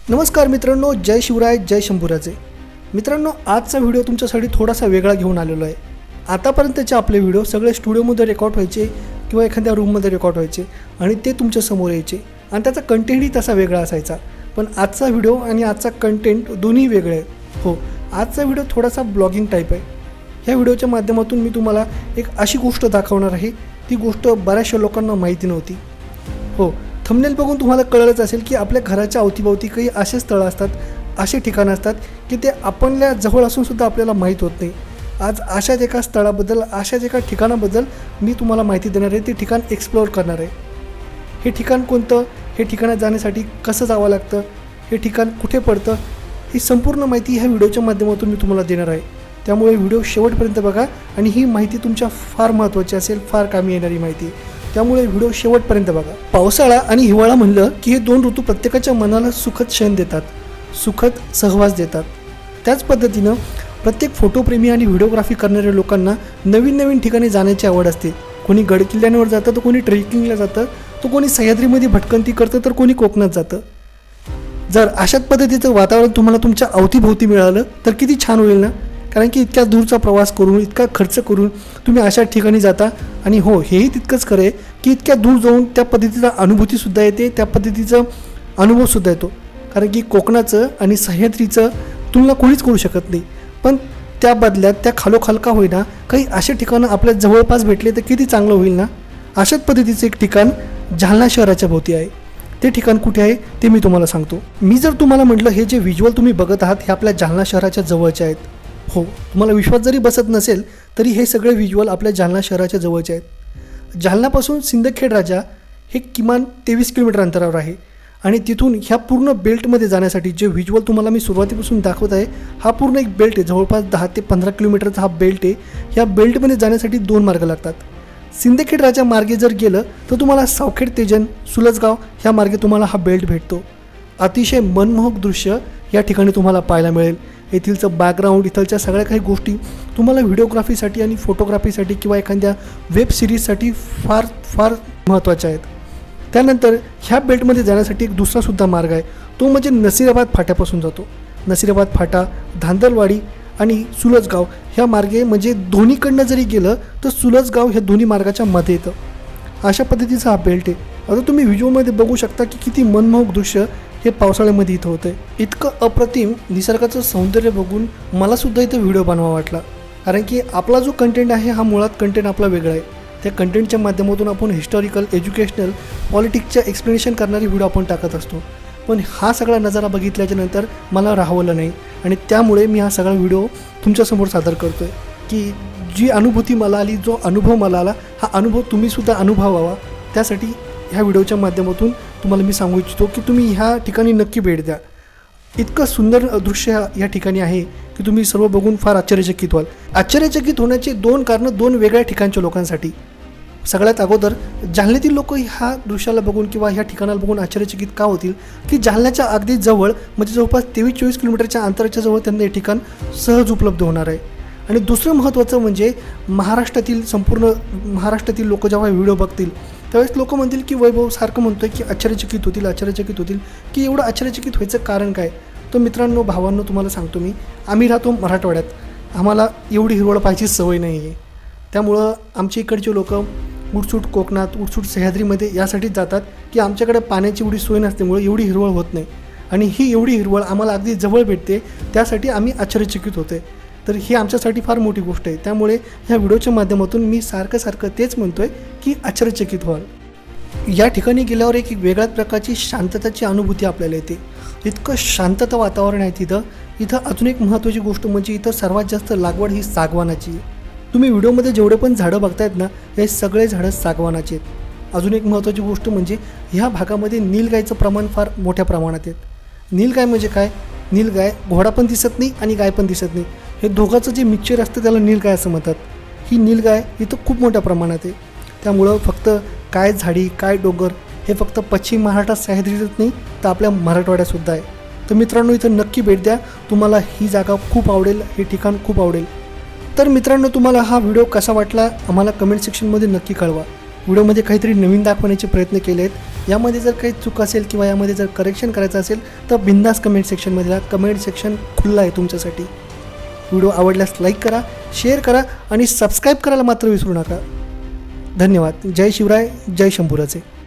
नमस्कार मित्रांनो, जय शिवराय, जय शंभूराजे. मित्रांनो, आजचा व्हिडिओ तुमच्यासाठी थोडासा वेगळा घेऊन आलेलो आहे. आतापर्यंतचे आपले व्हिडिओ सगळे स्टुडिओमध्ये रेकॉर्ड व्हायचे किंवा एखाद्या रूममध्ये रेकॉर्ड व्हायचे आणि ते तुमच्यासमोर यायचे आणि त्याचा कंटेंटही तसा वेगळा असायचा. पण आजचा व्हिडिओ आणि आजचा कंटेंट दोन्ही वेगळे आहे. हो, आजचा व्हिडिओ थोडासा ब्लॉगिंग टाईप आहे. ह्या व्हिडिओच्या माध्यमातून मी तुम्हाला एक अशी गोष्ट दाखवणार आहे, ती गोष्ट बऱ्याचशा लोकांना माहिती नव्हती. हो, थंबनेल बघून तुम्हाला कळलंच असेल की आपल्या घराच्या अवतीभोवती काही असे स्थळं असतात, असे ठिकाणं असतात की ते आपल्या जवळ असूनसुद्धा आपल्याला माहीत होत नाही. आज अशाच एका स्थळाबद्दल, अशाच एका ठिकाणाबद्दल मी तुम्हाला माहिती देणार आहे. ते ठिकाण एक्सप्लोअर करणार आहे. हे ठिकाण कोणतं, हे ठिकाणात जाण्यासाठी कसं जावं लागतं, हे ठिकाण कुठे पडतं, ही संपूर्ण माहिती ह्या व्हिडिओच्या माध्यमातून मी तुम्हाला देणार आहे. त्यामुळे व्हिडिओ शेवटपर्यंत बघा आणि ही माहिती तुमच्या फार महत्त्वाची असेल, फार कामी येणारी माहिती. त्यामुळे व्हिडिओ शेवटपर्यंत बघा. पावसाळा आणि हिवाळा म्हणलं की हे दोन ऋतू प्रत्येकाच्या मनाला सुखद क्षण देतात, सुखद सहवास देतात. त्याच पद्धतीनं प्रत्येक फोटोप्रेमी आणि व्हिडिओग्राफी करणाऱ्या लोकांना नवीन नवीन ठिकाणी जाण्याची आवड असते. कोणी गडकिल्ल्यांवर जातं, तर कोणी ट्रेकिंगला जातं, तर कोणी सह्याद्रीमध्ये भटकंती करतं, तर कोणी कोकणात जातं. जर अशाच पद्धतीचं वातावरण तुम्हाला तुमच्या अवतीभोवती मिळालं तर किती छान होईल ना. कारण की इतक्या दूरचा प्रवास करून, इतका खर्च करून तुम्ही अशा ठिकाणी जाता. आणि हो, हेही तितकंच खरं आहे की इतक्या दूर जाऊन त्या पद्धतीचा अनुभूतीसुद्धा येते, त्या पद्धतीचा अनुभवसुद्धा येतो. कारण की कोकणाचं आणि सह्याद्रीचं तुलना कोणीच करू शकत नाही. पण त्या बदल्यात त्या खालोखाल का होईना काही असे ठिकाणं आपल्या जवळपास भेटले तर किती चांगलं होईल ना. अशाच पद्धतीचं एक ठिकाण जालना शहराच्या भोवती आहे. ते ठिकाण कुठे आहे ते मी तुम्हाला सांगतो. मी जर तुम्हाला म्हटलं हे जे व्हिज्युअल तुम्ही बघत आहात हे आपल्या जालना शहराच्या जवळचे आहेत. हो, तुम्हाला विश्वास जरी बसत नसेल तरी हे सगळे व्हिज्युअल आपल्या जालना शहराच्या जवळचे आहेत. जालन्यापासून सिंदखेड राजा हे किमान 23 किलोमीटर अंतरावर आहे. आणि तिथून ह्या पूर्ण बेल्टमध्ये जाण्यासाठी जे व्हिज्युअल तुम्हाला मी सुरुवातीपासून दाखवत आहे, हा पूर्ण एक बेल्ट आहे. जवळपास 10 ते 15 किलोमीटरचा हा बेल्ट आहे. ह्या बेल्टमध्ये जाण्यासाठी 2 मार्ग लागतात. सिंदखेड राजा मार्गे जर गेलं तर तुम्हाला सावखेड तेजन, सुलजगाव ह्या मार्गे तुम्हाला हा बेल्ट भेटतो. अतिशय मनमोहक दृश्य या ठिकाणी तुम्हाला पाहायला मिळेल. येथीलचं बॅकग्राऊंड, इथलच्या सगळ्या काही गोष्टी तुम्हाला व्हिडिओग्राफीसाठी आणि फोटोग्राफीसाठी किंवा एखाद्या वेब सिरीजसाठी फार फार महत्त्वाच्या आहेत. त्यानंतर ह्या बेल्टमध्ये जाण्यासाठी एक दुसरासुद्धा मार्ग आहे. तो म्हणजे नसीराबाद फाट्यापासून जातो. नसीराबाद फाटा, धांदलवाडी आणि सुलजगाव ह्या मार्गे, म्हणजे दोन्हीकडनं जरी गेलं तर सुलजगाव ह्या दोन्ही मार्गाच्या मध्ये येतं. अशा पद्धतीचा हा बेल्ट आहे. आता तुम्ही व्हिडिओमध्ये बघू शकता की किती मनमोहक दृश्य हे पावसाळ्यामध्ये इथं होतं आहे. इतकं अप्रतिम निसर्गाचं सौंदर्य बघून मलासुद्धा इथं व्हिडिओ बनवावा वाटला. कारण की आपला जो कंटेंट आहे हा मुळात कंटेंट आपला वेगळा आहे. त्या कंटेंटच्या माध्यमातून आपण हिस्टॉरिकल, एज्युकेशनल, पॉलिटिक्सच्या एक्सप्लेनेशन करणारी व्हिडिओ आपण टाकत असतो. पण हा सगळा नजारा बघितल्याच्यानंतर मला राहवलं नाही आणि त्यामुळे मी हा सगळा व्हिडिओ तुमच्यासमोर सादर करतो आहे की जी अनुभूती मला आली, जो अनुभव मला आला, हा अनुभव तुम्हीसुद्धा अनुभवावा. त्यासाठी ह्या व्हिडिओच्या माध्यमातून तुम्हाला मी सांगू इच्छितो की तुम्ही ह्या ठिकाणी नक्की भेट द्या. इतकं सुंदर दृश्य या ठिकाणी आहे की तुम्ही सर्व बघून फार आश्चर्यचकित व्हाल. आश्चर्यचकित होण्याची 2 कारणं 2 वेगळ्या ठिकाणच्या लोकांसाठी. सगळ्यात अगोदर जालन्यातील लोक ह्या दृश्याला बघून किंवा ह्या ठिकाणाला बघून आश्चर्यचकित का होतील की जालन्याच्या अगदी जवळ, म्हणजे जवळपास 23-24 किलोमीटरच्या अंतराच्या जवळ त्यांना हे ठिकाण सहज उपलब्ध होणार आहे. आणि दुसरं महत्त्वाचं म्हणजे संपूर्ण महाराष्ट्रातील लोक जेव्हा व्हिडिओ बघतील त्यावेळेस लोक म्हणतील की वैभव सारखं म्हणतो आहे की आश्चर्यचकित होतील की एवढं आश्चर्यचकित व्हायचं कारण काय. तर मित्रांनो, भावांनो, तुम्हाला सांगतो मी, आम्ही राहतो मराठवाड्यात. आम्हाला एवढी हिरवळ पाहायची सवय नाही आहे. त्यामुळं आमच्या इकडचे लोक उठसूट कोकणात, उठसूट सह्याद्रीमध्ये यासाठीच जातात की आमच्याकडे पाण्याची एवढी सोय नसल्यामुळे एवढी हिरवळ होत नाही. आणि ही एवढी हिरवळ आम्हाला अगदी जवळ भेटते, त्यासाठी आम्ही आश्चर्यचकित होते. तर ही आमच्यासाठी फार मोठी गोष्ट आहे. त्यामुळे ह्या व्हिडिओच्या माध्यमातून मी सारखं तेच म्हणतो आहे की आश्चर्यचकित व्हाल. या ठिकाणी गेल्यावर एक वेगळ्याच प्रकारची शांतताची अनुभूती आपल्याला येते. इतकं शांतता वातावरण आहे तिथं. इथं अजून एक महत्त्वाची गोष्ट म्हणजे इथं सर्वात जास्त लागवड ही सागवानाची आहे. तुम्ही व्हिडिओमध्ये जेवढे पण झाडं बघतायत ना, हे सगळे झाडं सागवानाचे आहेत. अजून एक महत्त्वाची गोष्ट म्हणजे ह्या भागामध्ये नीलगायचं प्रमाण फार मोठ्या प्रमाणात आहे. नीलगाय म्हणजे काय, नीलगाय घोडा पण दिसत नाही आणि गाय पण दिसत नाही, हे दोघांचं जे मिक्सचर असतं त्याला नीलगाय असं म्हणतात. ही नीलगाय इथं खूप मोठ्या प्रमाणात आहे. त्यामुळं फक्त काय झाडी, काय डोंगर हे फक्त पश्चिम महाराष्ट्रात सह्याद्रीतच नाही तर आपल्या मराठवाड्यातसुद्धा आहे. तर मित्रांनो, इथं नक्की भेट द्या. तुम्हाला ही जागा खूप आवडेल, हे ठिकाण खूप आवडेल. तर मित्रांनो, तुम्हाला हा व्हिडिओ कसा वाटला आम्हाला कमेंट सेक्शनमध्ये नक्की कळवा. व्हिडिओमध्ये काहीतरी नवीन दाखवण्याचे प्रयत्न केले आहेत. यामध्ये जर काही चूक असेल किंवा यामध्ये जर करेक्शन करायचं असेल तर बिंदास कमेंट सेक्शनमध्ये जा. कमेंट सेक्शन खुलं आहे तुमच्यासाठी. व्हिडिओ आवडल्यास लाईक करा, शेअर करा आणि सबस्क्राईब करायला मात्र विसरू नका. धन्यवाद. जय शिवराय, जय शंभूराजे.